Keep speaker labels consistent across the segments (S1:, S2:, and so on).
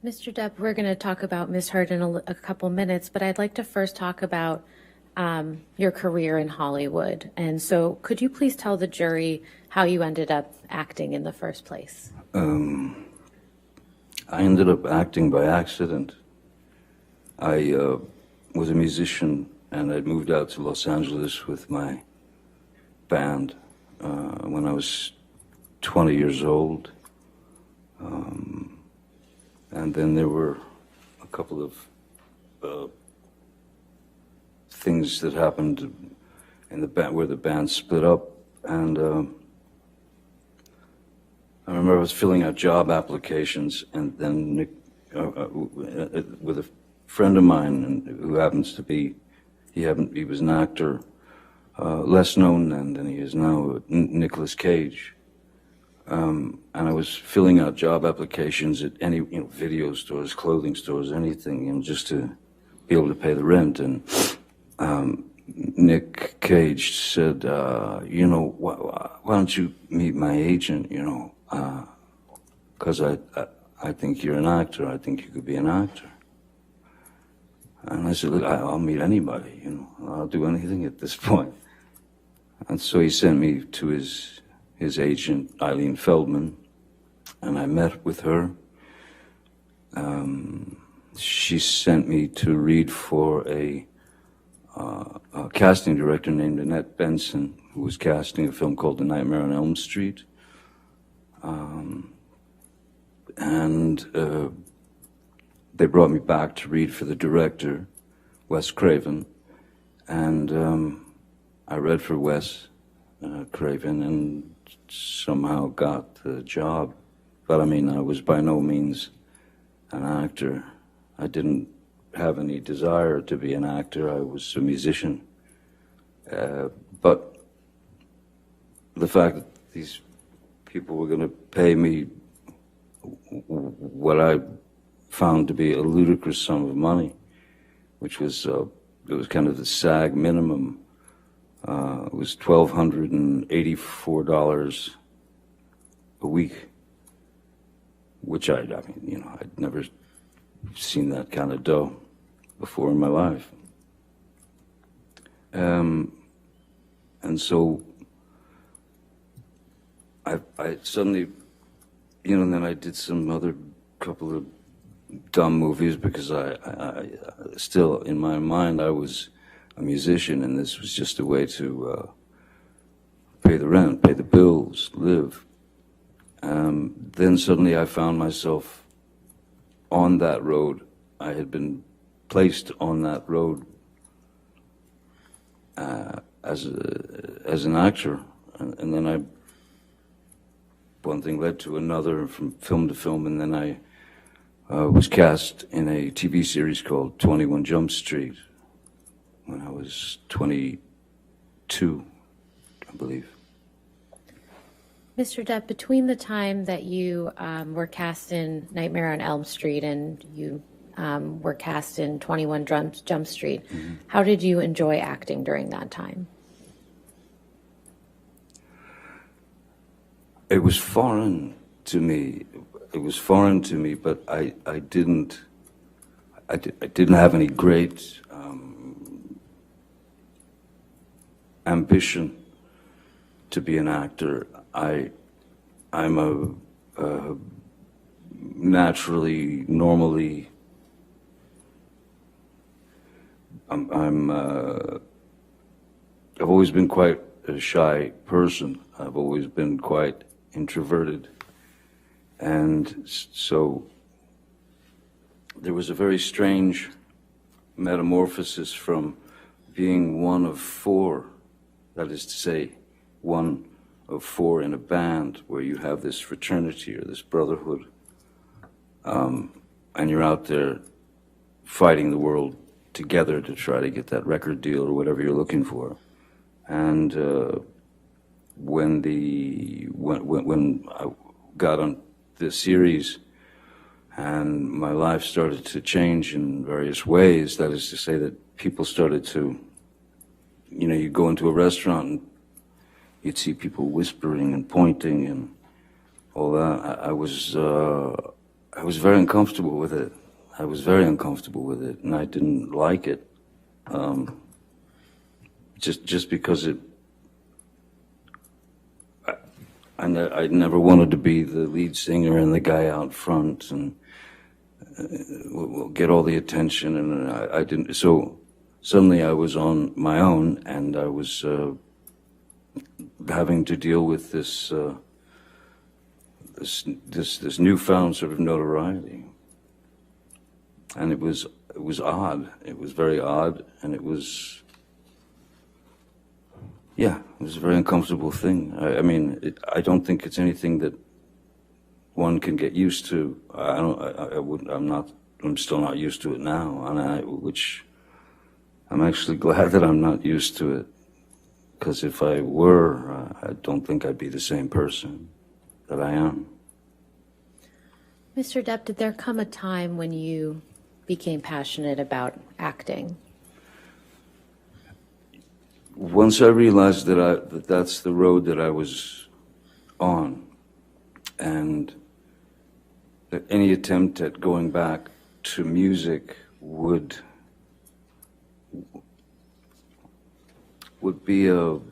S1: Mr. Depp, we're going to talk about Misheard in a couple minutes, but I'd like to first talk about your career in Hollywood. And so could you please tell the jury how you ended up acting in the first place?
S2: I ended up acting by accident. I was a musician, and I'd moved out to Los Angeles with my band when I was 20 years old. And then there were a couple of things that happened in the band where the band split up, and I remember I was filling out job applications, and then Nick, with a friend of mine who happens to be, he was an actor, less known then than he is now, Nicolas Cage. And I was filling out job applications at any, video stores, clothing stores, anything, just to be able to pay the rent. And Nick Cage said, why don't you meet my agent, because I think you're an actor. I think you could be an actor. And I said, look, I'll meet anybody, I'll do anything at this point. And so he sent me to his agent, Eileen Feldman, and I met with her. She sent me to read for a casting director named Annette Benson, who was casting a film called The Nightmare on Elm Street. They brought me back to read for the director, Wes Craven, and I read for Wes Craven and somehow got the job. But I mean, I was by no means an actor. I didn't have any desire to be an actor. I was a musician. But the fact that these people were going to pay me what I found to be a ludicrous sum of money, which was it was kind of the SAG minimum. It was $1,284 a week, which I'd never seen that kind of dough before in my life. And so I suddenly, and then I did some other couple of dumb movies because I still, in my mind, I was a musician, and this was just a way to pay the rent, pay the bills, live. Then suddenly I found myself on that road. I had been placed on that road as an actor, and then one thing led to another, from film to film, and then I was cast in a TV series called 21 Jump Street when I was 22, I believe.
S1: Mr. Depp, between the time that you were cast in Nightmare on Elm Street and you were cast in 21 Jump Street, how did you enjoy acting during that time?
S2: It was foreign to me. But I didn't have any great ambition to be an actor. I'm a normally, I've always been quite a shy person. I've always been quite introverted. And so there was a very strange metamorphosis from being one of four, that is to say, one of four in a band where you have this fraternity or this brotherhood, and you're out there fighting the world together to try to get that record deal or whatever you're looking for. And when I got on this series and my life started to change in various ways, that is to say that people started to, you go into a restaurant and you'd see people whispering and pointing and all that. I was very uncomfortable with it. I was very uncomfortable with it, and I didn't like it. Just because I never wanted to be the lead singer and the guy out front and get all the attention, and I didn't. So suddenly I was on my own, and I was having to deal with this newfound sort of notoriety, and it was odd. It was very odd, and it was. Yeah, it was a very uncomfortable thing. I mean, I don't think it's anything that one can get used to. I'm still not used to it now, and which I'm actually glad that I'm not used to it, because if I were, I don't think I'd be the same person that I am.
S1: Mr. Depp, did there come a time when you became passionate about acting?
S2: Once I realized that that's the road that I was on, and that any attempt at going back to music would be it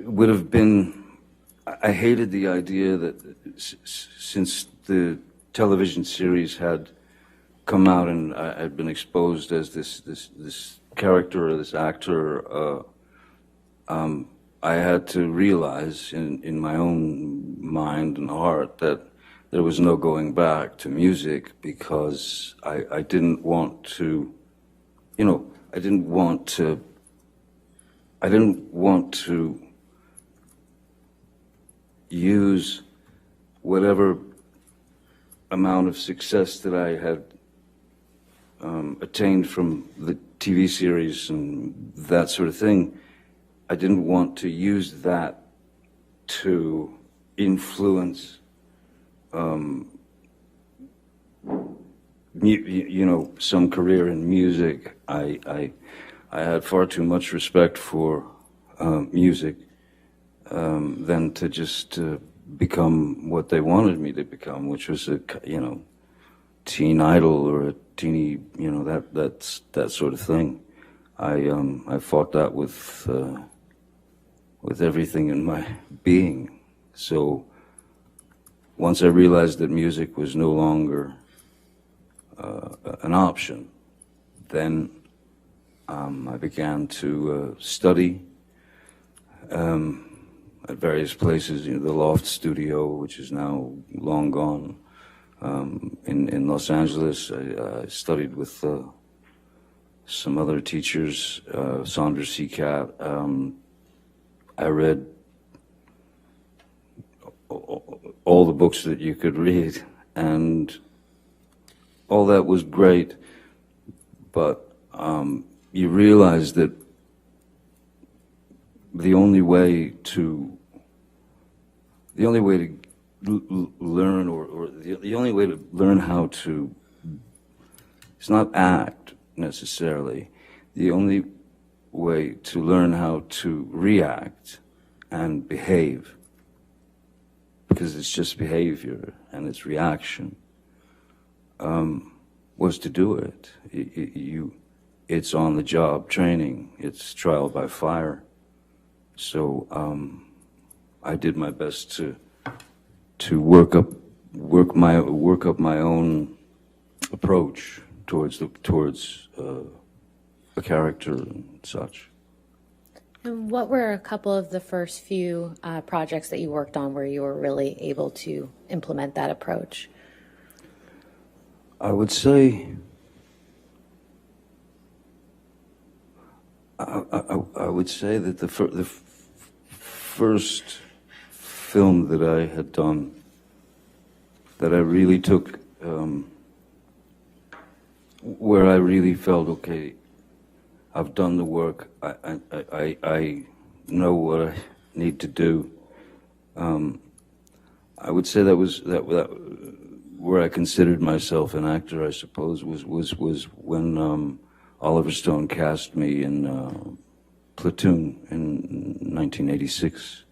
S2: would have been. I hated the idea that since the television series had come out and I had been exposed as this character or this actor, I had to realize in my own mind and heart that there was no going back to music, because I didn't want to, I didn't want to use whatever amount of success that I had attained from the TV series and that sort of thing. I didn't want to use that to influence, some career in music. I had far too much respect for music than to just become what they wanted me to become, which was a teen idol or a teeny, that sort of thing. I fought that with everything in my being. So once I realized that music was no longer an option, then I began to study at various places. The Loft Studio, which is now long gone, in Los Angeles. I studied with some other teachers, Sandra Seacat. I read all the books that you could read, and all that was great, but you realize that the only way to learn, or the only way to learn how to, it's not act necessarily, the only way to learn how to react and behave, because it's just behavior and it's reaction, was to do it. It's on the job training, it's trial by fire. So I did my best to work up my own approach towards a character and such.
S1: And what were a couple of the first few projects that you worked on where you were really able to implement that approach?
S2: I would say that the first film that I had done, that I really took, where I really felt, okay, I've done the work, I know what I need to do. I would say that was where I considered myself an actor, I suppose, was when Oliver Stone cast me in Platoon in 1986.